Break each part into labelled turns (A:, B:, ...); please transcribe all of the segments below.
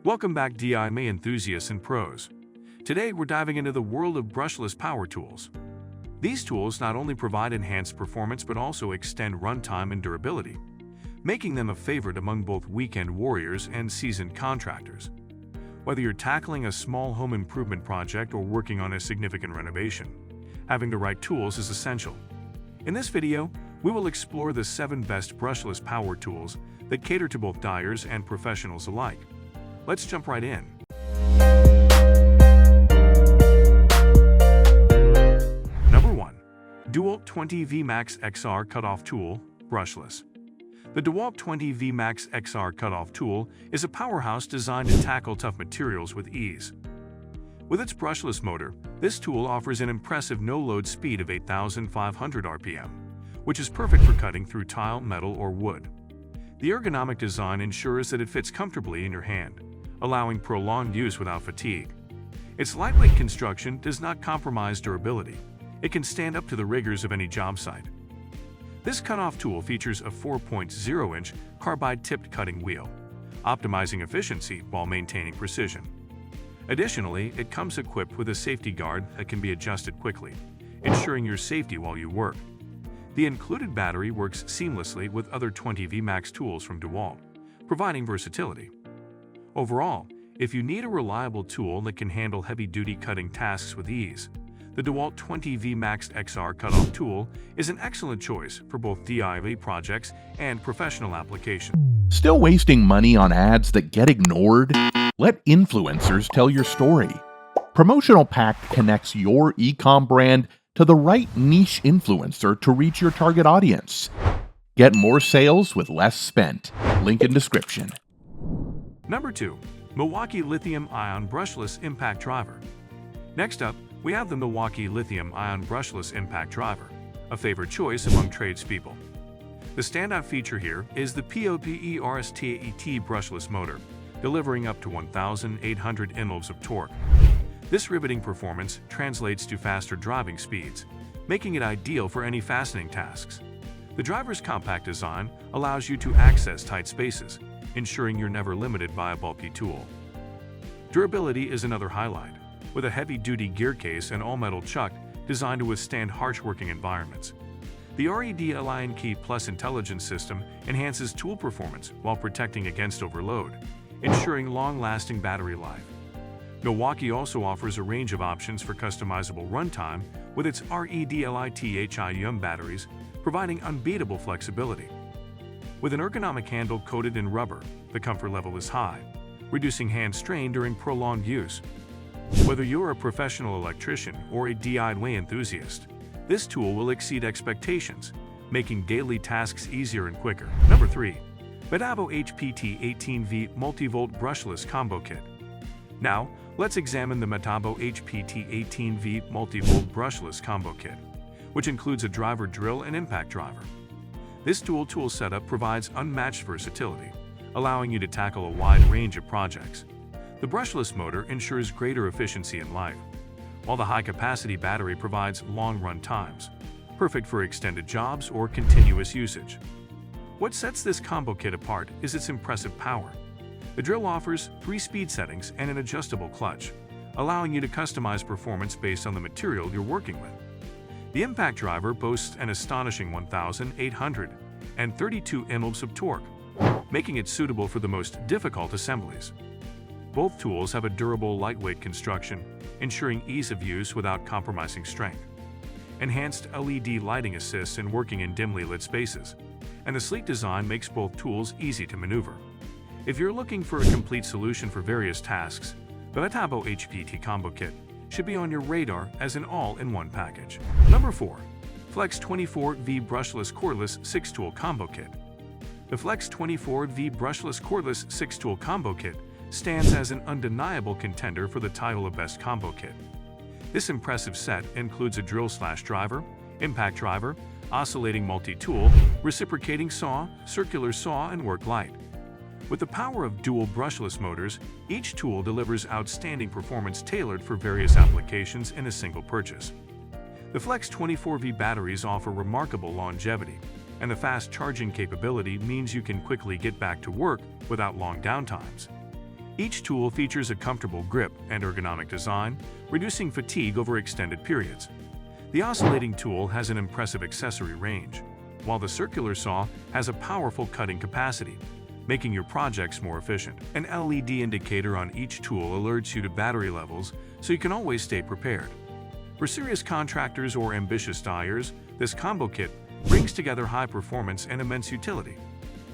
A: Welcome back DIY enthusiasts and pros. Today we're diving into the world of brushless power tools. These tools not only provide enhanced performance but also extend runtime and durability, making them a favorite among both weekend warriors and seasoned contractors. Whether you're tackling a small home improvement project or working on a significant renovation, having the right tools is essential. In this video, we will explore the 7 best brushless power tools that cater to both dyers and professionals alike. Let's jump right in. Number 1. Dewalt 20V Max XR Cutoff Tool, Brushless. The Dewalt 20V Max XR Cutoff Tool is a powerhouse designed to tackle tough materials with ease. With its brushless motor, this tool offers an impressive no-load speed of 8,500 RPM, which is perfect for cutting through tile, metal, or wood. The ergonomic design ensures that it fits comfortably in your hand, allowing prolonged use without fatigue. Its lightweight construction does not compromise durability. It can stand up to the rigors of any job site. This cutoff tool features a 4.0-inch carbide-tipped cutting wheel, optimizing efficiency while maintaining precision. Additionally, it comes equipped with a safety guard that can be adjusted quickly, ensuring your safety while you work. The included battery works seamlessly with other 20V Max tools from Dewalt, providing versatility. Overall, if you need a reliable tool that can handle heavy-duty cutting tasks with ease, the Dewalt 20V Max XR Cutoff Tool is an excellent choice for both DIY projects and professional applications.
B: Still wasting money on ads that get ignored? Let influencers tell your story. Promotional Pack connects your e-com brand to the right niche influencer to reach your target audience. Get more sales with less spent. Link in description.
A: Number 2. Milwaukee Lithium-Ion Brushless Impact Driver. Next up, we have the Milwaukee Lithium-Ion Brushless Impact Driver, a favorite choice among tradespeople. The standout feature here is the POPERSTAET brushless motor, delivering up to 1,800 Nm of torque. This riveting performance translates to faster driving speeds, making it ideal for any fastening tasks. The driver's compact design allows you to access tight spaces, ensuring you're never limited by a bulky tool. Durability is another highlight, with a heavy-duty gear case and all-metal chuck designed to withstand harsh working environments. The Lithium-Ion Key Plus intelligence system enhances tool performance while protecting against overload, ensuring long-lasting battery life. Milwaukee also offers a range of options for customizable runtime with its Lithium batteries, providing unbeatable flexibility. With an ergonomic handle coated in rubber, the comfort level is high, reducing hand strain during prolonged use. Whether you're a professional electrician or a DIY enthusiast, this tool will exceed expectations, making daily tasks easier and quicker. Number 3. Metabo HPT18V MultiVolt Brushless Combo Kit. Now, let's examine the Metabo HPT18V MultiVolt Brushless Combo Kit, which includes a driver drill and impact driver. This dual tool setup provides unmatched versatility, allowing you to tackle a wide range of projects. The brushless motor ensures greater efficiency in life, while the high-capacity battery provides long run times, perfect for extended jobs or continuous usage. What sets this combo kit apart is its impressive power. The drill offers 3 speed settings and an adjustable clutch, allowing you to customize performance based on the material you're working with. The impact driver boasts an astonishing 1,832 Nm of torque, making it suitable for the most difficult assemblies. Both tools have a durable, lightweight construction, ensuring ease of use without compromising strength. Enhanced LED lighting assists in working in dimly lit spaces, and the sleek design makes both tools easy to maneuver. If you're looking for a complete solution for various tasks, the Metabo HPT Combo Kit should be on your radar as an all-in-one package. Number 4. Flex 24V Brushless Cordless 6-Tool Combo Kit. The Flex 24V Brushless Cordless 6-Tool Combo Kit stands as an undeniable contender for the title of Best Combo Kit. This impressive set includes a drill/driver, impact driver, oscillating multi-tool, reciprocating saw, circular saw, and work light. With the power of dual brushless motors, each tool delivers outstanding performance tailored for various applications in a single purchase. The Flex 24V batteries offer remarkable longevity, and the fast charging capability means you can quickly get back to work without long downtimes. Each tool features a comfortable grip and ergonomic design, reducing fatigue over extended periods. The oscillating tool has an impressive accessory range, while the circular saw has a powerful cutting capacity, making your projects more efficient. An LED indicator on each tool alerts you to battery levels, so you can always stay prepared. For serious contractors or ambitious dyers, this combo kit brings together high performance and immense utility,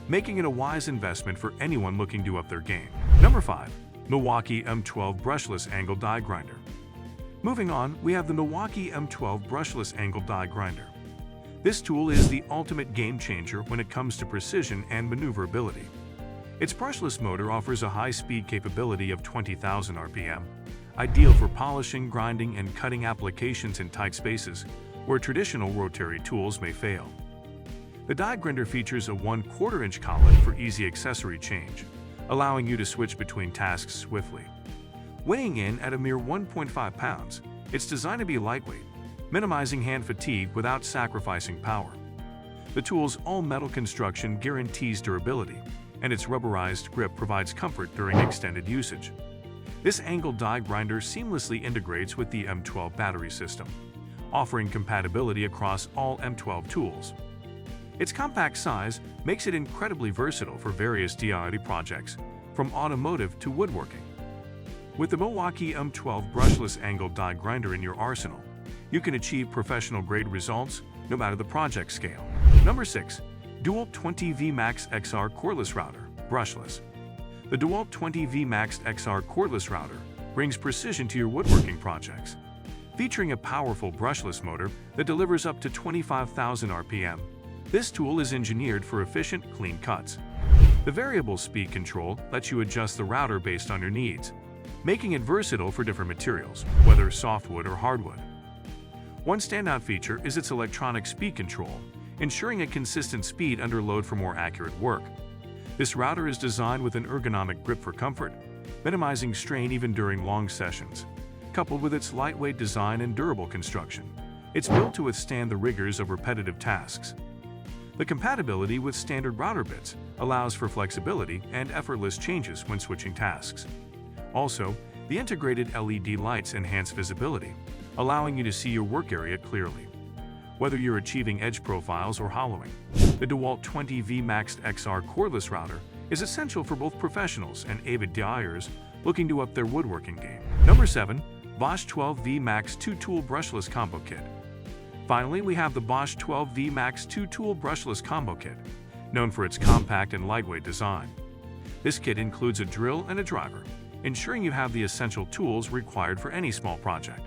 A: making it a wise investment for anyone looking to up their game. Number 5. Milwaukee M12 Brushless Angle Die Grinder. Moving on, we have the Milwaukee M12 Brushless Angle Die Grinder. This tool is the ultimate game changer when it comes to precision and maneuverability. Its brushless motor offers a high-speed capability of 20,000 RPM, ideal for polishing, grinding, and cutting applications in tight spaces where traditional rotary tools may fail. The die grinder features a 1/4 inch collet for easy accessory change, allowing you to switch between tasks swiftly. Weighing in at a mere 1.5 pounds, it's designed to be lightweight, minimizing hand fatigue without sacrificing power. The tool's all-metal construction guarantees durability, and its rubberized grip provides comfort during extended usage. This angle die grinder seamlessly integrates with the M12 battery system, offering compatibility across all M12 tools. Its compact size makes it incredibly versatile for various DIY projects, from automotive to woodworking. With the Milwaukee M12 Brushless Angle Die Grinder in your arsenal, you can achieve professional-grade results no matter the project scale. Number 6. Dewalt 20V Max XR Cordless Router, Brushless. The Dewalt 20V Max XR Cordless Router brings precision to your woodworking projects. Featuring a powerful brushless motor that delivers up to 25,000 RPM, this tool is engineered for efficient, clean cuts. The variable speed control lets you adjust the router based on your needs, making it versatile for different materials, whether softwood or hardwood. One standout feature is its electronic speed control, ensuring a consistent speed under load for more accurate work. This router is designed with an ergonomic grip for comfort, minimizing strain even during long sessions. Coupled with its lightweight design and durable construction, it's built to withstand the rigors of repetitive tasks. The compatibility with standard router bits allows for flexibility and effortless changes when switching tasks. Also, the integrated LED lights enhance visibility, allowing you to see your work area clearly. Whether you're achieving edge profiles or hollowing, the Dewalt 20V Max XR Cordless Router is essential for both professionals and avid DIYers looking to up their woodworking game. Number 7. Bosch 12V Max 2-Tool Brushless Combo Kit. Finally, we have the Bosch 12V Max 2-Tool Brushless Combo Kit, known for its compact and lightweight design. This kit includes a drill and a driver, ensuring you have the essential tools required for any small project.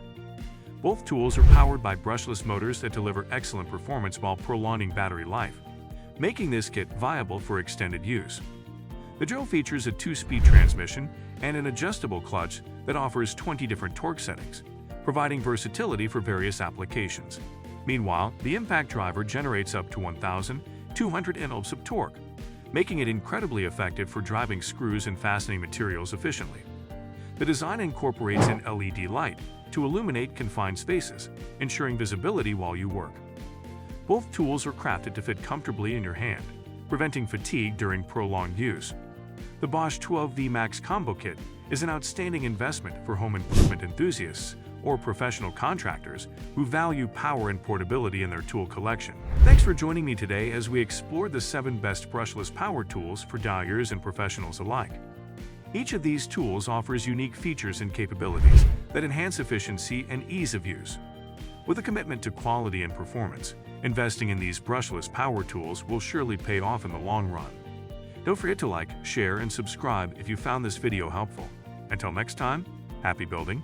A: Both tools are powered by brushless motors that deliver excellent performance while prolonging battery life, making this kit viable for extended use. The drill features a 2-speed transmission and an adjustable clutch that offers 20 different torque settings, providing versatility for various applications. Meanwhile, the impact driver generates up to 1,200 Nm of torque, making it incredibly effective for driving screws and fastening materials efficiently. The design incorporates an LED light to illuminate confined spaces, ensuring visibility while you work. Both tools are crafted to fit comfortably in your hand, preventing fatigue during prolonged use. The Bosch 12V Max Combo Kit is an outstanding investment for home improvement enthusiasts or professional contractors who value power and portability in their tool collection. Thanks for joining me today as we explored the 7 best brushless power tools for DIYers and professionals alike. Each of these tools offers unique features and capabilities that enhance efficiency and ease of use. With a commitment to quality and performance, investing in these brushless power tools will surely pay off in the long run. Don't forget to like, share, and subscribe if you found this video helpful. Until next time, happy building!